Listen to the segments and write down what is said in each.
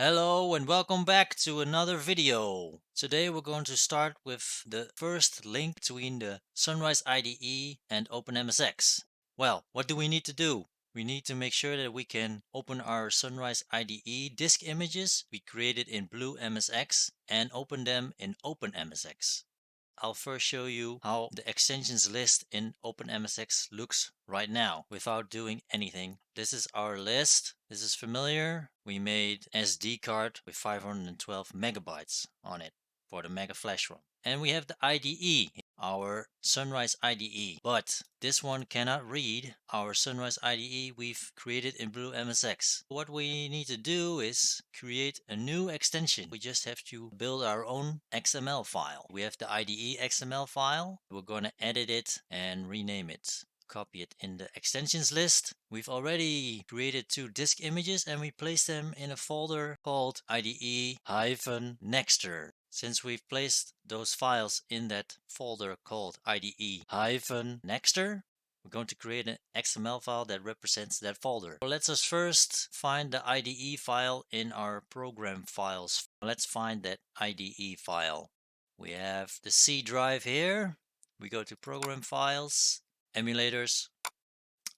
Hello and welcome back to another video. Today we're going to start with the first link between the Sunrise IDE and openMSX. Well, what do we need to do? We need to make sure that we can open our Sunrise IDE disk images we created in blueMSX and open them in openMSX. I'll first show you how the extensions list in openMSX looks right now without doing anything. This is our list. This is familiar. We made SD card with 512 megabytes on it for the mega flash ROM. And we have the IDE, our Sunrise IDE, but this one cannot read our Sunrise IDE we've created in blueMSX. What we need to do is create a new extension. We just have to build our own XML file. We have the IDE XML file. We're going to edit it and rename it. Copy it in the extensions list. We've already created two disk images and we placed them in a folder called IDE-Nextor. Since we've placed those files in that folder called IDE-Nextor, we're going to create an XML file that represents that folder. So let's us first find the IDE file in our program files. Let's find that IDE file. We have the C drive here. We go to program files, emulators,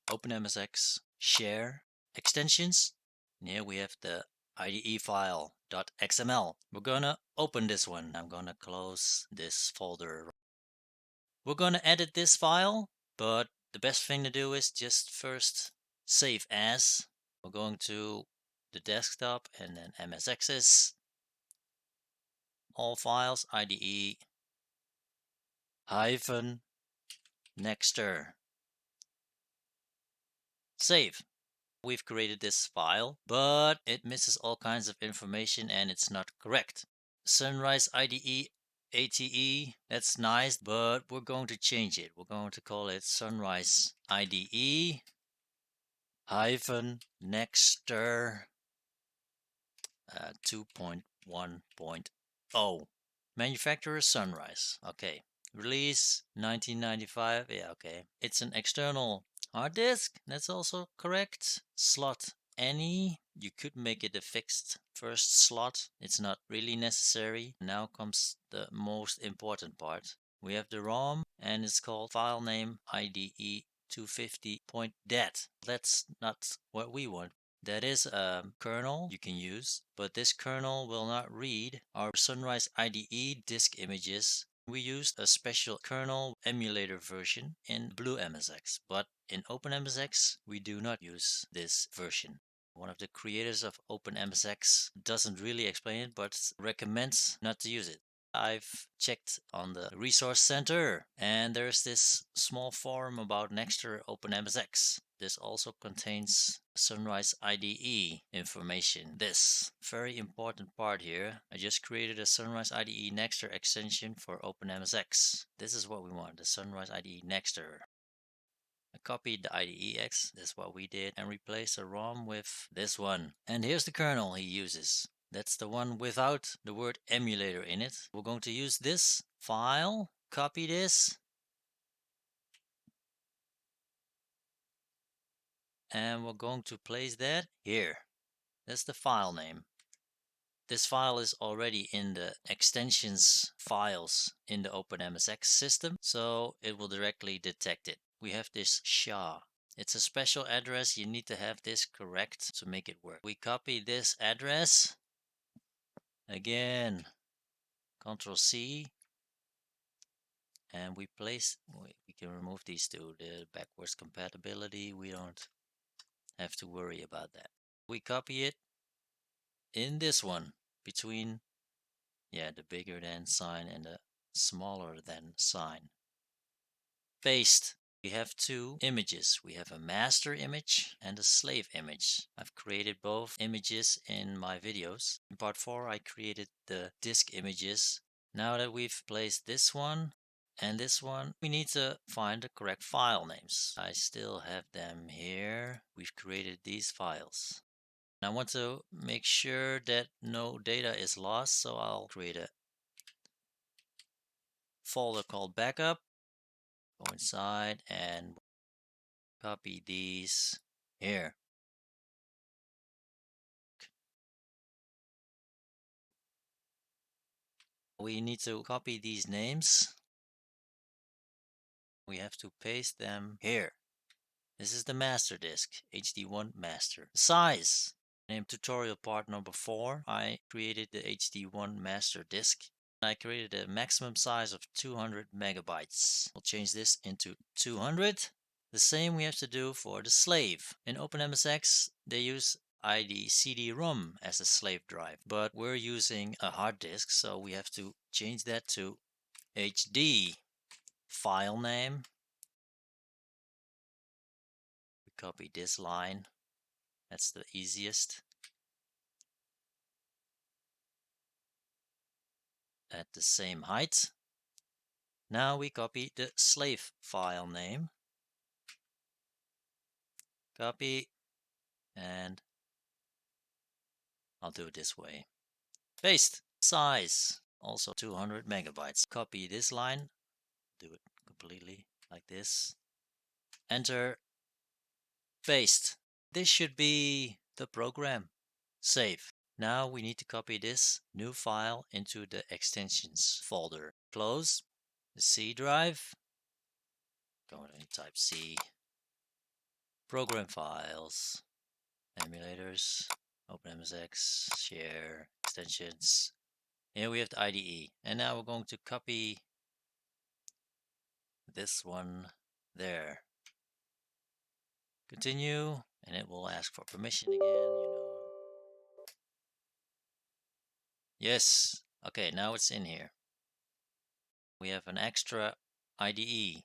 openMSX, share, extensions. And here we have the IDE file .xml. We're gonna open this one. I'm gonna close this folder. We're gonna edit this file, but the best thing to do is just first save as. We're going to the desktop and then MSXs, all files, IDE-Nextor. Save. We've created this file, but it misses all kinds of information and it's not correct. Sunrise IDE ATE, that's nice, but we're going to change it. We're going to call it Sunrise IDE Nextor 2.1.0. Manufacturer Sunrise. Okay. Release 1995. Yeah, okay. It's an external hard disk. That's also correct. Slot any. You could make it a fixed first slot. It's not really necessary. Now comes the most important part. We have the ROM and it's called file name IDE 250.dat. That's not what we want. That is a kernel you can use, but this kernel will not read our Sunrise IDE disk images. We used a special kernel emulator version in blueMSX, but in openMSX we do not use this version. One of the creators of openMSX doesn't really explain it, but recommends not to use it. I've checked on the Resource Center and there's this small forum about Nextor openMSX. This also contains Sunrise IDE information. This very important part here. I just created a Sunrise IDE Nextor extension for openMSX. This is what we want, the Sunrise IDE Nextor. I copied the IDEX, that's what we did, and replaced the ROM with this one. And here's the kernel he uses. That's the one without the word emulator in it. We're going to use this file, copy this, and we're going to place that here. That's the file name. This file is already in the extensions files in the openMSX system, so it will directly detect it. We have this SHA. It's a special address. You need to have this correct to make it work. We copy this address. Again, Ctrl C. And we can remove these two. The backwards compatibility, we don't have to worry about that. We copy it in this one between, the bigger than sign and the smaller than sign. Paste. We have two images. We have a master image and a slave image. I've created both images in my videos. In part 4, I created the disk images. Now that we've placed this one and this one, we need to find the correct file names. I still have them here. We've created these files. I want to make sure that no data is lost, so I'll create a folder called backup. Go inside and copy these here. We need to copy these names. We have to paste them here. This is the master disk, HD1 master. Size. Name tutorial part number 4. I created the HD1 master disk. I created a maximum size of 200 megabytes. We'll change this into 200. The same we have to do for the slave. In openMSX, they use IDE CD-ROM as a slave drive, but we're using a hard disk, so we have to change that to HD. File name. We copy this line. That's the easiest. At the same height. Now we copy the slave file name. Copy, and I'll do it this way. Paste. Size, also 200 megabytes. Copy this line. Do it completely like this. Enter. Paste. This should be the program. Save. Now we need to copy this new file into the extensions folder. Close the C drive. Go and type C. Program files, emulators, openMSX, share, extensions. Here we have the IDE. And now we're going to copy this one there. Continue, and it will ask for permission again, Yes. Okay, now it's in here. We have an extra IDE,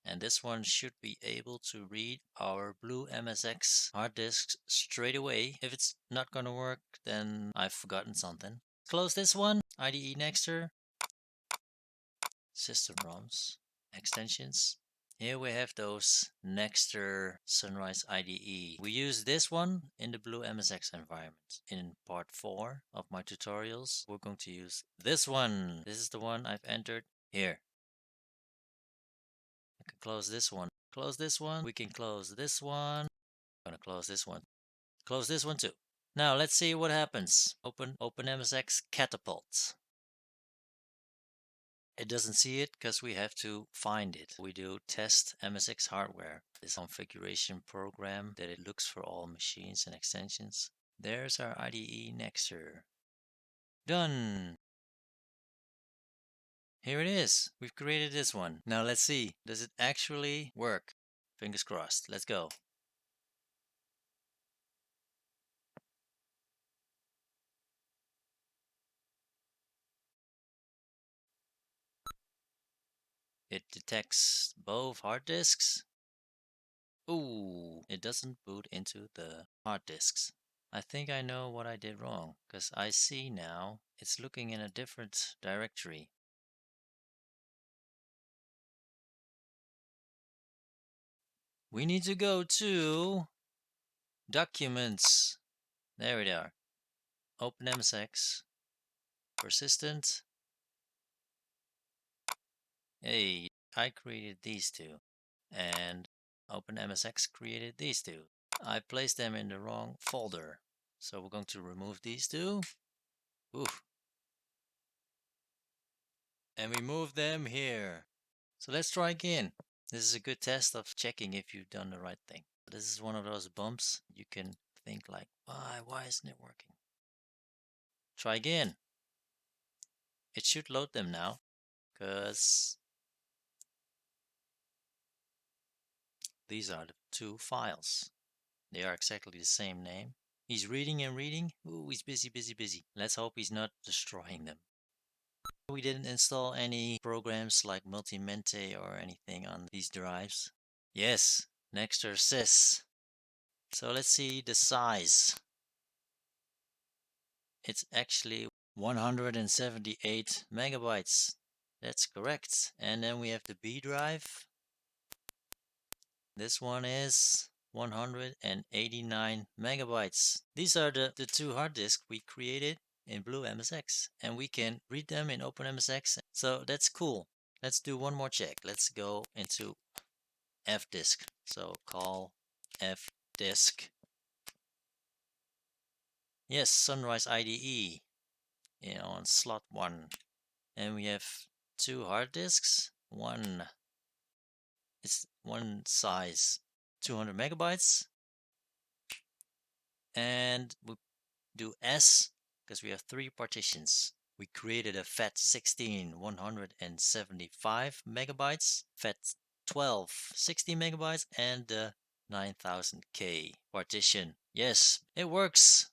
and this one should be able to read our blueMSX hard disks straight away. If it's not going to work, then I've forgotten something. Close this one. IDE Nextor. System ROMs. Extensions. Here we have those Nextor Sunrise IDE. We use this one in the blueMSX environment. In part 4 of my tutorials, we're going to use this one. This is the one I've entered here. I can close this one. Close this one. We can close this one. I'm gonna close this one. Close this one too. Now let's see what happens. Open openMSX catapult. It doesn't see it because we have to find it. We do test MSX hardware, this configuration program that it looks for all machines and extensions. There's our IDE Nextor. Done. Here it is. We've created this one. Now let's see. Does it actually work? Fingers crossed. Let's go. It detects both hard disks. Ooh, it doesn't boot into the hard disks. I think I know what I did wrong, because I see now it's looking in a different directory. We need to go to Documents. There we are. openMSX. Persistent. Hey, I created these two. And openMSX created these two. I placed them in the wrong folder. So we're going to remove these two. Oof. And we move them here. So let's try again. This is a good test of checking if you've done the right thing. This is one of those bumps you can think like, why isn't it working? Try again. It should load them now, because these are the two files. They are exactly the same name. He's reading and reading. Ooh, he's busy, busy, busy. Let's hope he's not destroying them. We didn't install any programs like Multi-Mente or anything on these drives. Yes, Nextor says. So let's see the size. It's actually 178 megabytes. That's correct. And then we have the B drive. This one is 189 megabytes. These are the two hard disks we created in blueMSX, and we can read them in openMSX. So that's cool. Let's do one more check. Let's go into fdisk. So call fdisk. Yes, Sunrise IDE on slot 1. and we have 2 hard disks. It's one size 200 megabytes, and we do S because we have 3 partitions. We created a FAT16 175 megabytes, FAT12 60 megabytes, and the 9000K partition. Yes, it works.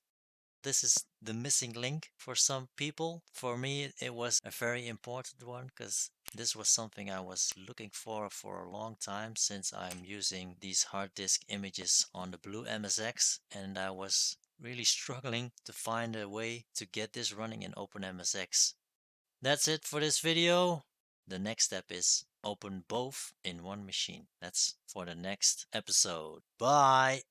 This is the missing link for some people. For me, it was a very important one because this was something I was looking for a long time, since I'm using these hard disk images on the blueMSX, and I was really struggling to find a way to get this running in openMSX. That's it for this video. The next step is open both in one machine. That's for the next episode. Bye!